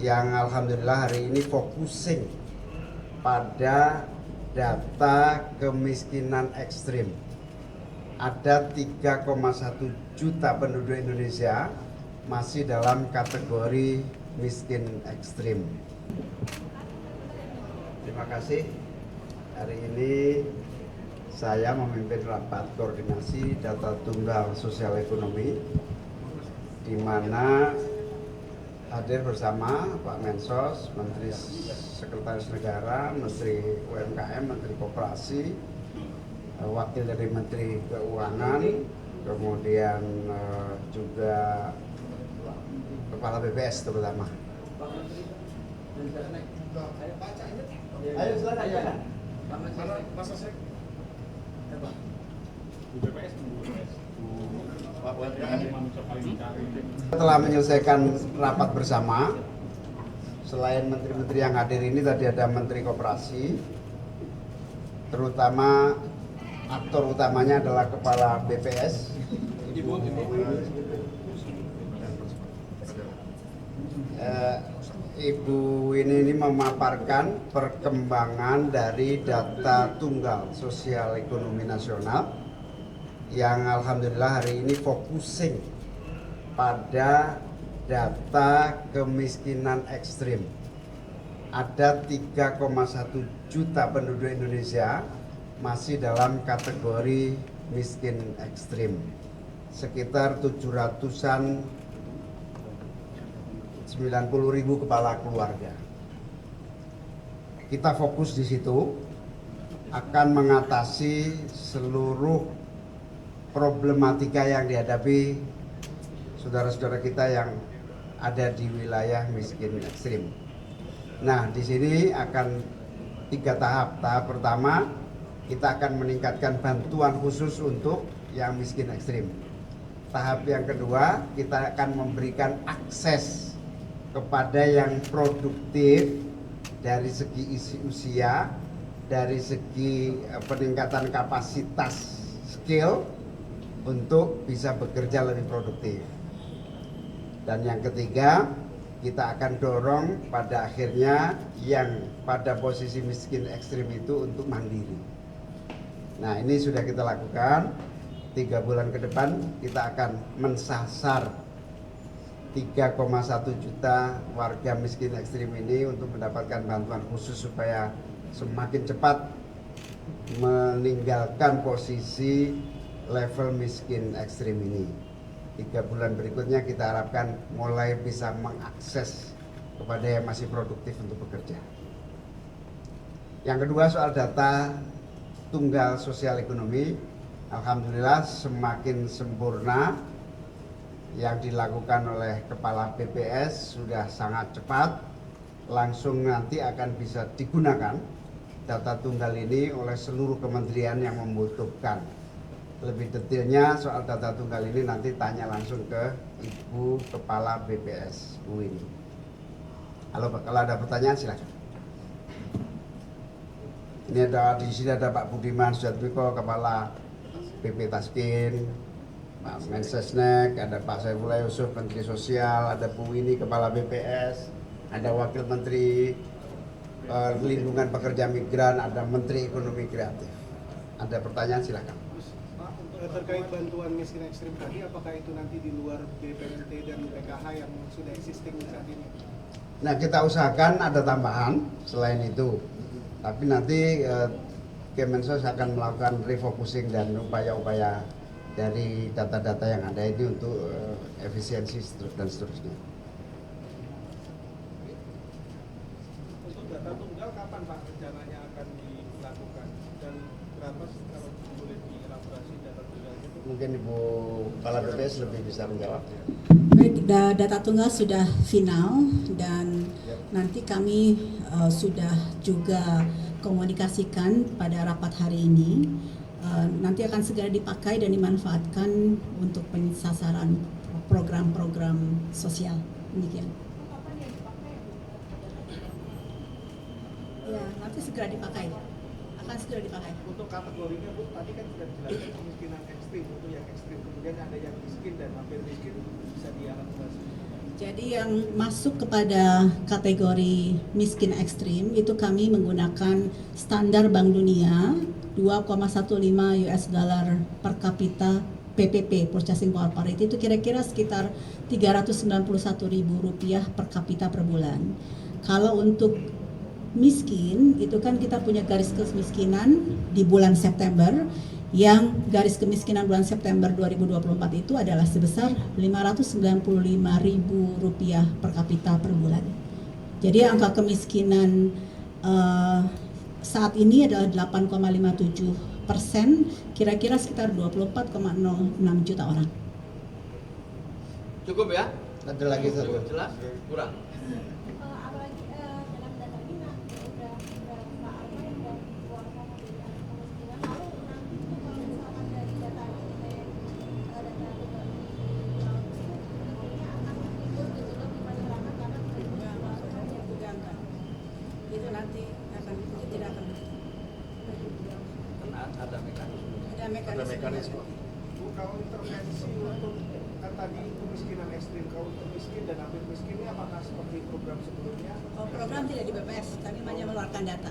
yang alhamdulillah hari ini focusing pada data kemiskinan ekstrim. Ada 3,1 juta penduduk Indonesia masih dalam kategori miskin ekstrim. Terima kasih. Hari ini saya memimpin rapat koordinasi data tunggal sosial ekonomi, di mana hadir bersama Pak Mensos, Menteri Sekretaris Negara, Menteri UMKM, Menteri Koperasi, Wakil dari Menteri Keuangan, kemudian juga Kepala BPS terutama. Ayo silakan. Setelah menyelesaikan rapat bersama, selain menteri-menteri yang hadir ini tadi ada Menteri Koperasi, terutama aktor utamanya adalah Kepala BPS, Ibu ini memaparkan perkembangan dari data tunggal sosial ekonomi nasional yang alhamdulillah hari ini focusing pada data kemiskinan ekstrim. Ada 3,1 juta penduduk Indonesia masih dalam kategori miskin ekstrim. Sekitar 790.000 kepala keluarga. Kita fokus di situ akan mengatasi seluruh problematika yang dihadapi saudara-saudara kita yang ada di wilayah miskin ekstrim. Nah, di sini akan 3 tahap. Tahap pertama, kita akan meningkatkan bantuan khusus untuk yang miskin ekstrim. Tahap yang kedua, kita akan memberikan akses kepada yang produktif dari segi isi usia, dari segi peningkatan kapasitas skill untuk bisa bekerja lebih produktif. Dan yang ketiga, kita akan dorong pada akhirnya yang pada posisi miskin ekstrim itu untuk mandiri. Nah, ini sudah kita lakukan. 3 bulan ke depan kita akan mensasar 3,1 juta warga miskin ekstrim ini untuk mendapatkan bantuan khusus supaya semakin cepat meninggalkan posisi level miskin ekstrim ini. 3 bulan berikutnya kita harapkan mulai bisa mengakses kepada yang masih produktif untuk bekerja. Yang kedua, soal data tunggal sosial ekonomi, alhamdulillah semakin sempurna. Yang dilakukan oleh Kepala BPS sudah sangat cepat, langsung nanti akan bisa digunakan data tunggal ini oleh seluruh kementerian yang membutuhkan. Lebih detailnya soal data tunggal ini nanti tanya langsung ke Ibu Kepala BPS, Bu ini. Kalau ada pertanyaan silakan. Ini di sini ada Pak Budiman Sujatmiko, Kepala BP Taskin, Pak Mensesnek, ada Pak Saifullah Yusuf, Menteri Sosial, ada Bu Wini, Kepala BPS, ada Wakil Menteri Perlindungan Pekerja Migran, ada Menteri Ekonomi Kreatif. Ada pertanyaan silakan. Terkait bantuan miskin ekstrim tadi, apakah itu nanti di luar BPNT dan PKH yang sudah existing saat ini? Nah, kita usahakan ada tambahan selain itu. Tapi nanti Kemensos akan melakukan refocusing dan upaya-upaya dari data-data yang ada ini untuk efisiensi dan seterusnya. Untuk data tunggal kapan Pak rencananya akan dilakukan dan berapa kalau boleh dielaborasi data tunggalnya? Mungkin Ibu Kepala BPS lebih bisa menjawab. Baik, data tunggal sudah final dan nanti kami sudah juga komunikasikan pada rapat hari ini. Nanti akan segera dipakai dan dimanfaatkan untuk pensasaran program-program sosial. Demikian. Ya, nanti segera dipakai. Akan segera dipakai. Untuk kategorinya Bu, tadi kan sudah dijelaskan kemiskinan ekstrim, untuk yang ekstrim, kemudian ada yang miskin dan hampir miskin, bisa dielaborasi. Jadi yang masuk kepada kategori miskin ekstrim itu kami menggunakan standar Bank Dunia 2,15 US dollar per kapita PPP Purchasing Power Parity itu kira-kira sekitar Rp391.000 per kapita per bulan. Kalau untuk miskin itu kan kita punya garis kemiskinan di bulan September yang garis kemiskinan bulan September 2024 itu adalah sebesar Rp595.000 per kapita per bulan. Jadi angka kemiskinan saat ini adalah 8,57%, kira-kira sekitar 24,06 juta orang. Cukup ya? Ada lagi satu. Jelas? Kurang? Apalagi dalam data ini nanti udah berapa apa yang udah dikeluarkan dari kemiskinan, lalu nanti itu kalau misalkan dari data ini data tunggal nantinya akan timbul gitu loh di masyarakat karena Itu nanti akan tidak akan Kan ada mekanisme. ada mekanisme. Bu, kalau intervensi untuk kan tadi kemiskinan ekstrim, kalau untuk miskin dan hampir miskin ini apakah seperti program sebelumnya? Oh, program tidak di BPS, kami hanya mengeluarkan data.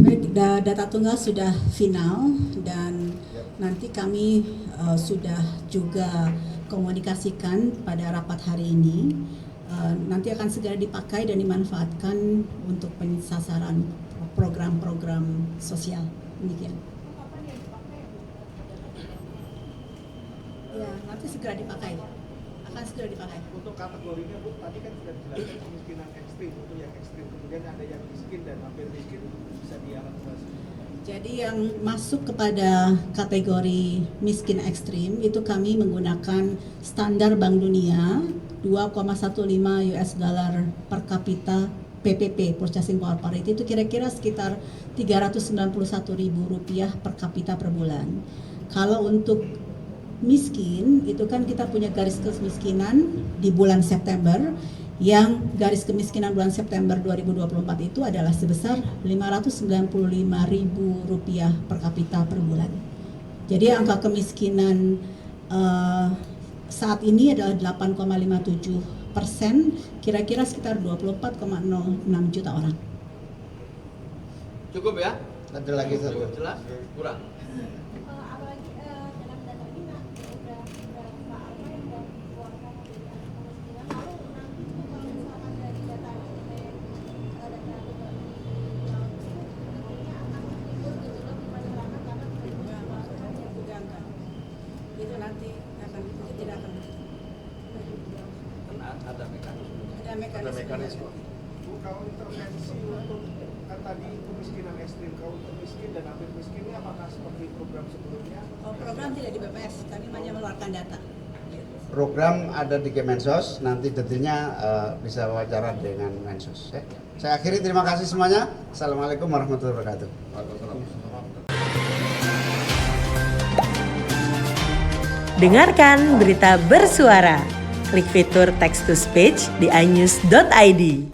Baik, data tunggal sudah final dan nanti kami sudah juga komunikasikan pada rapat hari ini. Nanti akan segera dipakai dan dimanfaatkan untuk pensasaran program-program sosial. Demikian. kapan yang dipakai? Ya, nanti segera dipakai. Akan segera dipakai. Untuk kategorinya Bu, tadi kan sudah dijelaskan kemiskinan ekstrim, untuk yang ekstrim, kemudian ada yang miskin dan hampir miskin bisa dialakulasi. Jadi yang masuk kepada kategori miskin ekstrim itu kami menggunakan standar Bank Dunia 2,15 US dollar per kapita PPP Purchasing Power Parity itu kira-kira sekitar Rp391.000 per kapita per bulan. Kalau untuk miskin itu kan kita punya garis kemiskinan di bulan September yang garis kemiskinan bulan September 2024 itu adalah sebesar Rp595.000 per kapita per bulan. Jadi angka kemiskinan saat ini adalah 8,57%, kira-kira sekitar 24,06 juta orang. Cukup ya? Ada lagi satu. Jelas? Kurang? Apalagi dalam data ini nanti udah berapa apa yang udah dikeluarkan dari kemiskinan, lalu nanti itu kalau misalkan dari data ini data tunggal nantinya akan timbul gitu loh di masyarakat karena Itu nanti akan tidak akan Kan ada mekanisme. ada mekanisme. Bu, kalau intervensi untuk kan tadi kemiskinan ekstrim, kalau untuk miskin dan hampir miskin ini apakah seperti program sebelumnya? Oh, program tidak di BPS, kami hanya mengeluarkan data. Program ada di Kemensos, nanti detailnya bisa wawancara dengan Mensos. Ya. Saya akhiri, terima kasih semuanya. Assalamualaikum warahmatullahi wabarakatuh. Dengarkan berita bersuara. Klik fitur text to speech di inews.id.